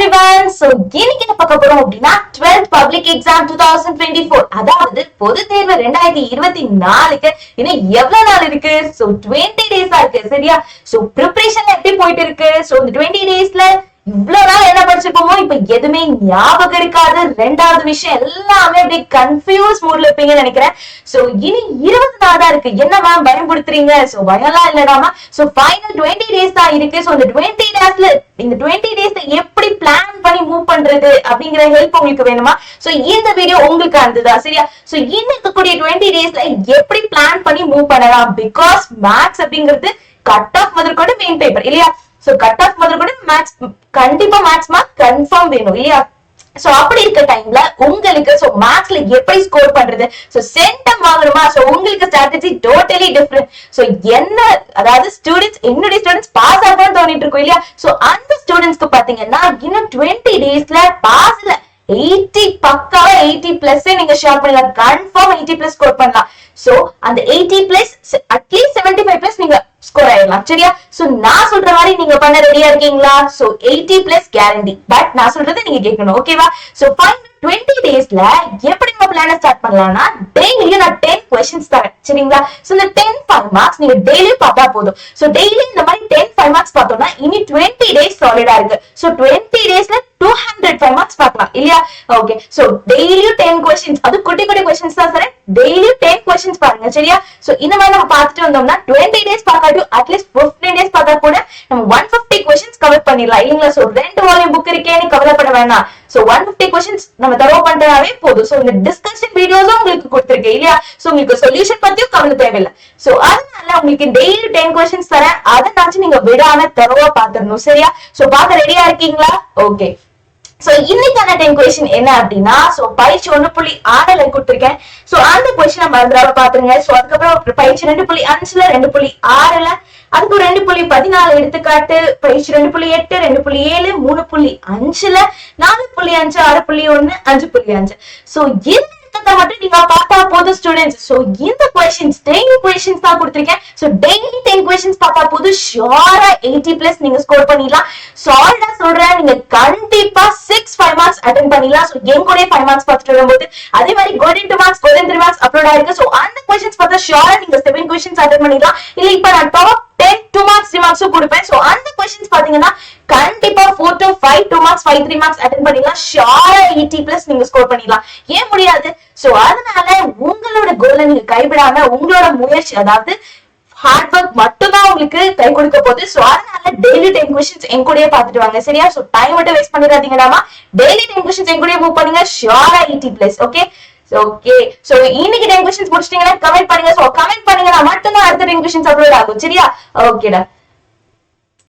everyone. So இன்னைக்கு என்ன பார்க்க போறோம் அப்படின்னா 12th public exam 2024 அதாவது பொது தேர்வு 2024க்கு இன்னும் எவ்வளவு நாள் இருக்கு? So 20 days இருக்கு. சரியா? So preparation எப்படி போயிட்டு இருக்கு? So இந்த 20 daysல இவ்வளவு நாள் என்ன படிச்சிருப்போமோ இப்ப எதுவுமே ஞாபகம் இருக்காது. ரெண்டாவது விஷயம் எல்லாமே அப்படியே கன்ஃபியூஸ் மூட்ல இருப்பீங்கன்னு நினைக்கிறேன். சோ இனி 20 நாள் தான் இருக்கு. என்ன மேம் பயன்படுத்துறீங்க? சோ பயம்லாம் இல்லடாமா. சோ ஃபைனல் 20 டேஸ் தான் இருக்கு. சோ இந்த 20 டேஸ்ல எப்படி பிளான் பண்ணி மூவ் பண்றது அப்படிங்கிற ஹெல்ப் உங்களுக்கு வேணுமா? சோ இந்த வீடியோ உங்களுக்கு இருந்ததா? சரியா? சோ இன்னைக்கு கூடிய 20 டேஸ்ல எப்படி பிளான் பண்ணி மூவ் பண்ணலாம்? பிகாஸ் மேத்ஸ் அப்படிங்கிறது கட் ஆஃப் முதற்கொண்டு மெயின் பேப்பர் இல்லையா? சோ கட் ஆஃப் முதற்கொண்டு மேத்ஸ் கண்டிப்பா மேத்ஸ் மார்க் கன்ஃபார்ம் வேணும் இல்லையா? சோ அப்படி இருக்க டைம்ல உங்களுக்கு சோ மேத்ஸ்ல எப்படி ஸ்கோர் பண்றது? சோ சென்டம் வாங்கணுமா? சோ உங்களுக்கு ஸ்ட்ராட்டஜி டோட்டலி டிஃபரெண்ட். சோ என்ன அதாவது ஸ்டூடெண்ட்ஸ் என்னுடைய ஸ்டூடெண்ட்ஸ் பாஸ் ஆகணும்னு தோணிட்டு இருக்கும் இல்லையா? சோ அந்த ஸ்டூடெண்ட்ஸ்க்கு பாத்தீங்கன்னா இன்னும் 20 டேஸ்ல பாஸ்ல 80 பக்காவா 80 பிளஸ் நீங்க ஷேர் பண்ணலாம். கன்ஃபார்ம் 80 பிளஸ் ஸ்கோர் பண்ணலாம். சோ அந்த 80 பிளஸ் அட்லீஸ்ட் 75 பிளஸ் நீங்க ஸ்கோர் ஆயிடலாம். சரியா? சோ நான் சொல்ற மாதிரி நீங்க பண்ண ரெடியா இருக்கீங்களா? So 80 plus guarantee. பட் நான் சொல்றதை நீங்க கேட்கணும். ஓகேவா? சோ ஃபைனல் 20 டேஸ்ல எப்படி நம்ம பிளான ஸ்டார்ட் பண்ணலாம்னா டெய்லியும் நான் 10 கொஸ்டின்ஸ் தரேன். சரிங்களா? சோ இந்த 10 5 மார்க்ஸ் நீங்க டெய்லியும் பார்த்தா போதும். சோ டெய்லி இந்த மாதிரி 10 5 மார்க்ஸ் பார்த்தோம்னா இனி 20 டேஸ் சாலிடா இருக்கு. சோ 20 டேஸ்ல 205 மார்க்ஸ் பார்க்கலாம் இல்லையா? ஓகே. சோ டெய்லியும் 10 கொஸ்டின்ஸ், அது குட்டி குட்டி கொஸ்டின்ஸ் தான் தரேன். டெய்லியும் 10 கொஸ்டின்ஸ் பாருங்க. சரியா? சோ இந்த மாதிரி நம்ம பார்த்துட்டு வந்தோம்னா 20 டேஸ் பார்க்காட்டி அட்லீஸ்ட் 15 டேஸ் பார்த்தா கூட நம்ம 150 கொஸ்டின்ஸ் கவர் பண்ணிடலாம் இல்லைங்களா? சோ 2 வால்யூம் புக் இருக்கேன்னு கவலைப்பட வேணாம். சோ 150 கொஸ்டின்ஸ் நம்ம தரோ பண்றதாவே போதும். சோ இந்த டிஸ்கஷன் வீடியோஸும் உங்களுக்கு கொடுத்திருக்கேன் இல்லையா? சோ உங்களுக்கு சொல்யூஷன் பத்தியும் கவலை தேவையில்லை. சோ அதனால உங்களுக்கு டெய்லி 10 கொஸ்டின்ஸ் தரேன். அதனாச்சும் நீங்க விடாம தரோவா பாத்துடணும். சரியா? சோ பார்க்க ரெடியா இருக்கீங்களா? ஓகே. சோ இன்னைக்கான 10 கொஸ்டின் என்ன அப்படின்னா சோ பயிற்சி 1.6ல கொடுத்திருக்கேன். சோ அந்த கொஸ்டினை மறந்துடாம பாத்துருங்க. சோ அதுக்கப்புறம் பயிற்சி 2.5ல 2.6ல அதுக்கு 2.14 எடுத்துக்காட்டு, பயிற்சி 2.8 2.7 3.5ல 4.5 6.1 5.5. சோ இந்த மட்டும் நீங்க பார்த்தா போதும் ஸ்டூடெண்ட்ஸ். சோ இந்த கொஸ்டின்ஸ் 10 கொஸ்டின்ஸ் தான் கொடுத்திருக்கேன். சோ டெய்லி 10 கொஸ்டின்ஸ் பார்த்தா போதும் ஷியோரா 80 பிளஸ் நீங்க ஸ்கோர் பண்ணிடலாம். சாலிடா சொல்றேன், நீங்க கண்டிப்பா 6 5 மார்க்ஸ் அட்டெண்ட் பண்ணிடலாம். சோ என் கூட 5 மார்க்ஸ் பார்த்துட்டு வரும்போது அதே மாதிரி golden 2 marks golden 3 marks upload ஆயிருக்கு. சோ அந்த கொஸ்டின்ஸ் பார்த்தா ஷியோரா நீங்க 7 கொஸ்டின்ஸ் அட்டெண்ட் பண்ணிடலாம். இல்ல இப்ப நான் டாப் 10 2 மார்க்ஸ் 3 மார்க்ஸும் கொடுப்பேன். சோ அந்த கொஸ்டின்ஸ் பாத்தீங்கன்னா கண்டிப்பா 4 to 5 2 மார்க்ஸ் 5 3 மார்க்ஸ் அட்டெண்ட் பண்ணிடலாம். ஷியோரா 80 பிளஸ் நீங்க ஸ்கோர் பண்ணிடலாம். ஏன் முடியாது? சோ அதனால உங்களோட கோலை நீங்க கைவிடாம உங்களோட முயற்சி அதாவது ஹார்ட் ஒர்க் மட்டும் தான் உங்களுக்கு கை கொடுக்க போகுது. சோ அதனால டெய்லி 10 கொஸ்டின்ஸ் என் கூடயே பாத்துட்டு வாங்க. சரியா? சோ டைம் மட்டும் வேஸ்ட் பண்ணிடாதீங்கடாமா. டெய்லி 10 கொஸ்டின்ஸ் என் கூடயே மூவ் பண்ணுங்க. ஷியோரா 80 பிளஸ். ஓகே. ஓகே. சோ இன்னைக்கு 10 கொஸ்டின்ஸ் முடிச்சிட்டீங்கன்னா கமெண்ட் பண்ணுங்க. சோ கமெண்ட் பண்ணுங்க, நான் மட்டும் தான் அடுத்த 10 கொஸ்டின்ஸ் அப்லோட் ஆகும். சரியா? ஓகேடா.